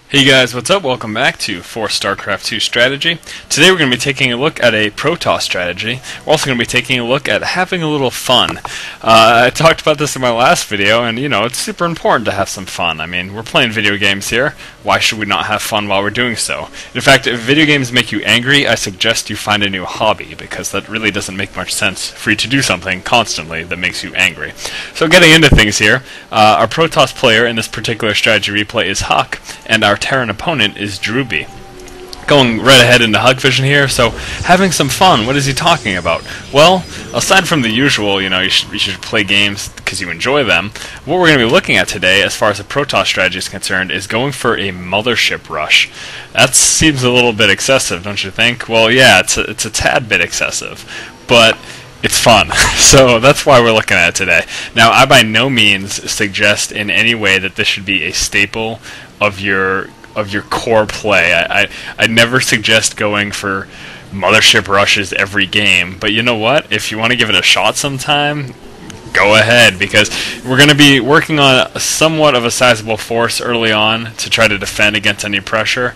Hey guys, what's up? Welcome back to For StarCraft 2 Strategy. Today we're going to be taking a look at a Protoss strategy. We're also going to be taking a look at having a little fun. I talked about this in my last video, and it's super important to have some fun. I mean, we're playing video games here. Why should we not have fun while we're doing so? In fact, if video games make you angry, I suggest you find a new hobby, because that really doesn't make much sense for you to do something constantly that makes you angry. So getting into things here, our Protoss player in this particular strategy replay is Huck, and our Terran opponent is Druby. Going right ahead into Hug Vision here, so having some fun. What is he talking about? Well, aside from the usual, you should play games because you enjoy them, what we're going to be looking at today, as far as the Protoss strategy is concerned, is going for a Mothership rush. That seems a little bit excessive, don't you think? Well, yeah, it's a tad bit excessive, but it's fun. So that's why we're looking at it today. Now, I by no means suggest in any way that this should be a staple of your core play. I never suggest going for Mothership rushes every game, but you know what? If you want to give it a shot sometime, go ahead, because we're going to be working on somewhat of a sizable force early on to try to defend against any pressure.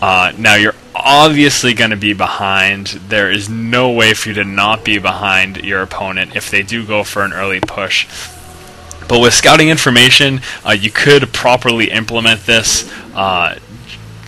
Now, you're obviously going to be behind. There is no way for you to not be behind your opponent if they do go for an early push. But with scouting information, you could properly implement this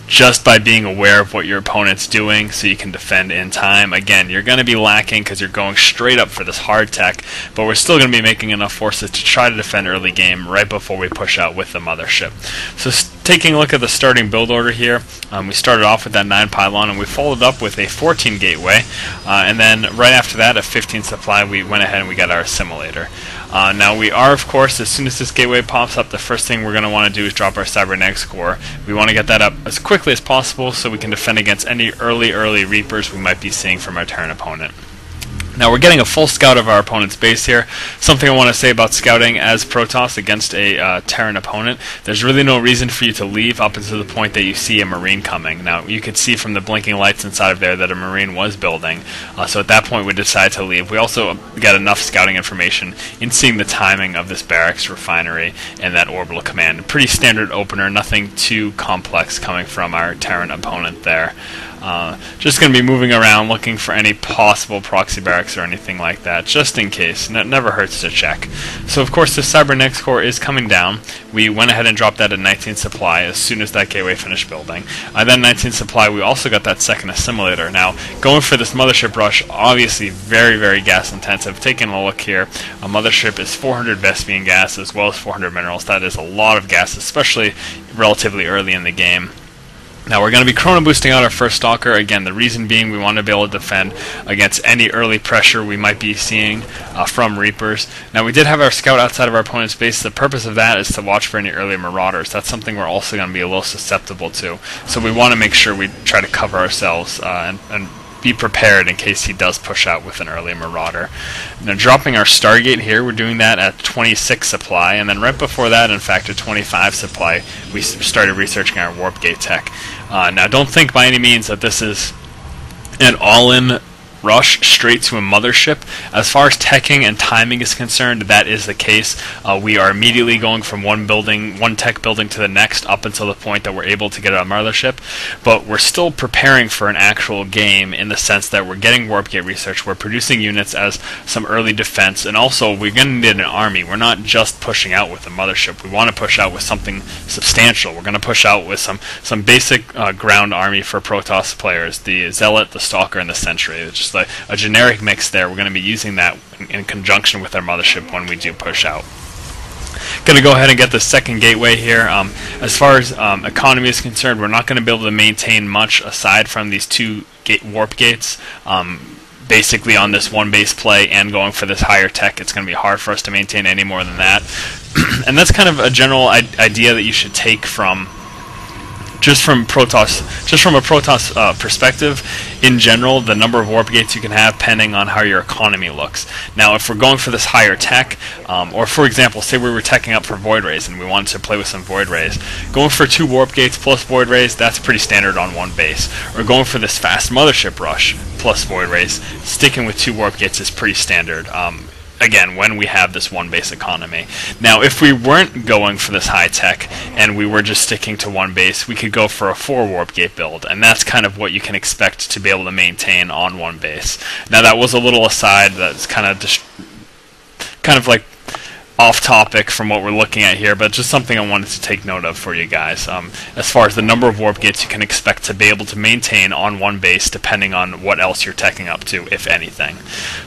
just by being aware of what your opponent's doing, so you can defend in time. Again, you're going to be lacking because you're going straight up for this hard tech, but we're still going to be making enough forces to try to defend early game right before we push out with the Mothership. So taking a look at the starting build order here, we started off with that 9 pylon, and we followed up with a 14 gateway, and then right after that, a 15 supply, we went ahead and we got our assimilator. Now we are, of course, as soon as this gateway pops up, the first thing we're going to want to do is drop our cybernetics core. We want to get that up as quickly as possible so we can defend against any early Reapers we might be seeing from our Terran opponent. Now we're getting a full scout of our opponent's base here. Something I want to say about scouting as Protoss against a Terran opponent, there's really no reason for you to leave up until the point that you see a Marine coming. Now you could see from the blinking lights inside of there that a Marine was building, so at that point we decide to leave. We also get enough scouting information in seeing the timing of this barracks, refinery, and that orbital command. Pretty standard opener, nothing too complex coming from our Terran opponent there. Just going to be moving around looking for any possible proxy barracks or anything like that, just in case. Never hurts to check. So of course the cybernetics core is coming down. We went ahead and dropped that at 19 supply as soon as that gateway finished building. Then 19 supply, we also got that second assimilator. Now going for this Mothership rush, obviously very gas intensive. Taking a look here, a Mothership is 400 Vespian gas as well as 400 minerals. That is a lot of gas, especially relatively early in the game. Now we're going to be chrono boosting out our first Stalker. Again, the reason being we want to be able to defend against any early pressure we might be seeing from Reapers. Now we did have our scout outside of our opponent's base. The purpose of that is to watch for any early Marauders. That's something we're also going to be a little susceptible to. So we want to make sure we try to cover ourselves and be prepared in case he does push out with an early Marauder. Now dropping our Stargate here, we're doing that at 26 supply, and then right before that, in fact, at 25 supply, we started researching our Warp Gate tech. Now don't think by any means that this is an all-in rush straight to a Mothership. As far as teching and timing is concerned, that is the case. We are immediately going from one tech building to the next up until the point that we're able to get a Mothership, but we're still preparing for an actual game in the sense that we're getting Warp Gate research, we're producing units as some early defense, and also we're going to need an army. We're not just pushing out with a Mothership. We want to push out with something substantial. We're going to push out with some basic ground army for Protoss players, the Zealot, the Stalker, and the Sentry. It's just a generic mix there. We're going to be using that in conjunction with our Mothership when we do push out. Going to go ahead and get the second gateway here. As far as economy is concerned, we're not going to be able to maintain much aside from these two warp gates. Basically on this one base play and going for this higher tech, it's going to be hard for us to maintain any more than that. And that's kind of a general idea that you should take from from a Protoss perspective. In general, the number of warp gates you can have depending on how your economy looks. Now, if we're going for this higher tech, or for example, say we were teching up for Void Rays and we wanted to play with some Void Rays, going for 2 warp gates plus Void Rays, that's pretty standard on one base. Or going for this fast Mothership rush plus Void Rays, sticking with 2 warp gates is pretty standard. again, when we have this one base economy. Now, if we weren't going for this high tech and we were just sticking to one base, we could go for a 4 warp gate build, and that's kind of what you can expect to be able to maintain on one base. Now, that was a little aside that's kind of like off topic from what we're looking at here, but just something I wanted to take note of for you guys. As far as the number of warp gates you can expect to be able to maintain on one base, depending on what else you're teching up to, if anything.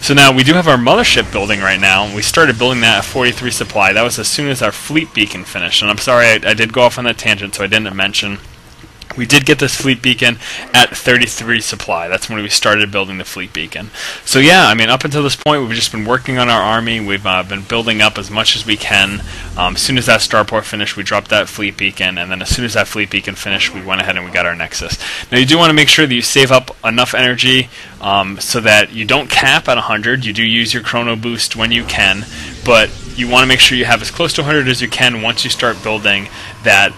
So now we do have our mothership building right now. We started building that at 43 supply. That was as soon as our fleet beacon finished. And I'm sorry I did go off on that tangent, so I didn't mention. We did get this fleet beacon at 33 supply. That's when we started building the fleet beacon. So yeah, I mean, up until this point, we've just been working on our army. We've been building up as much as we can. As soon as that starport finished, we dropped that fleet beacon, and then as soon as that fleet beacon finished, we went ahead and we got our nexus. Now, you do want to make sure that you save up enough energy so that you don't cap at 100. You do use your chrono boost when you can, but you want to make sure you have as close to 100 as you can once you start building that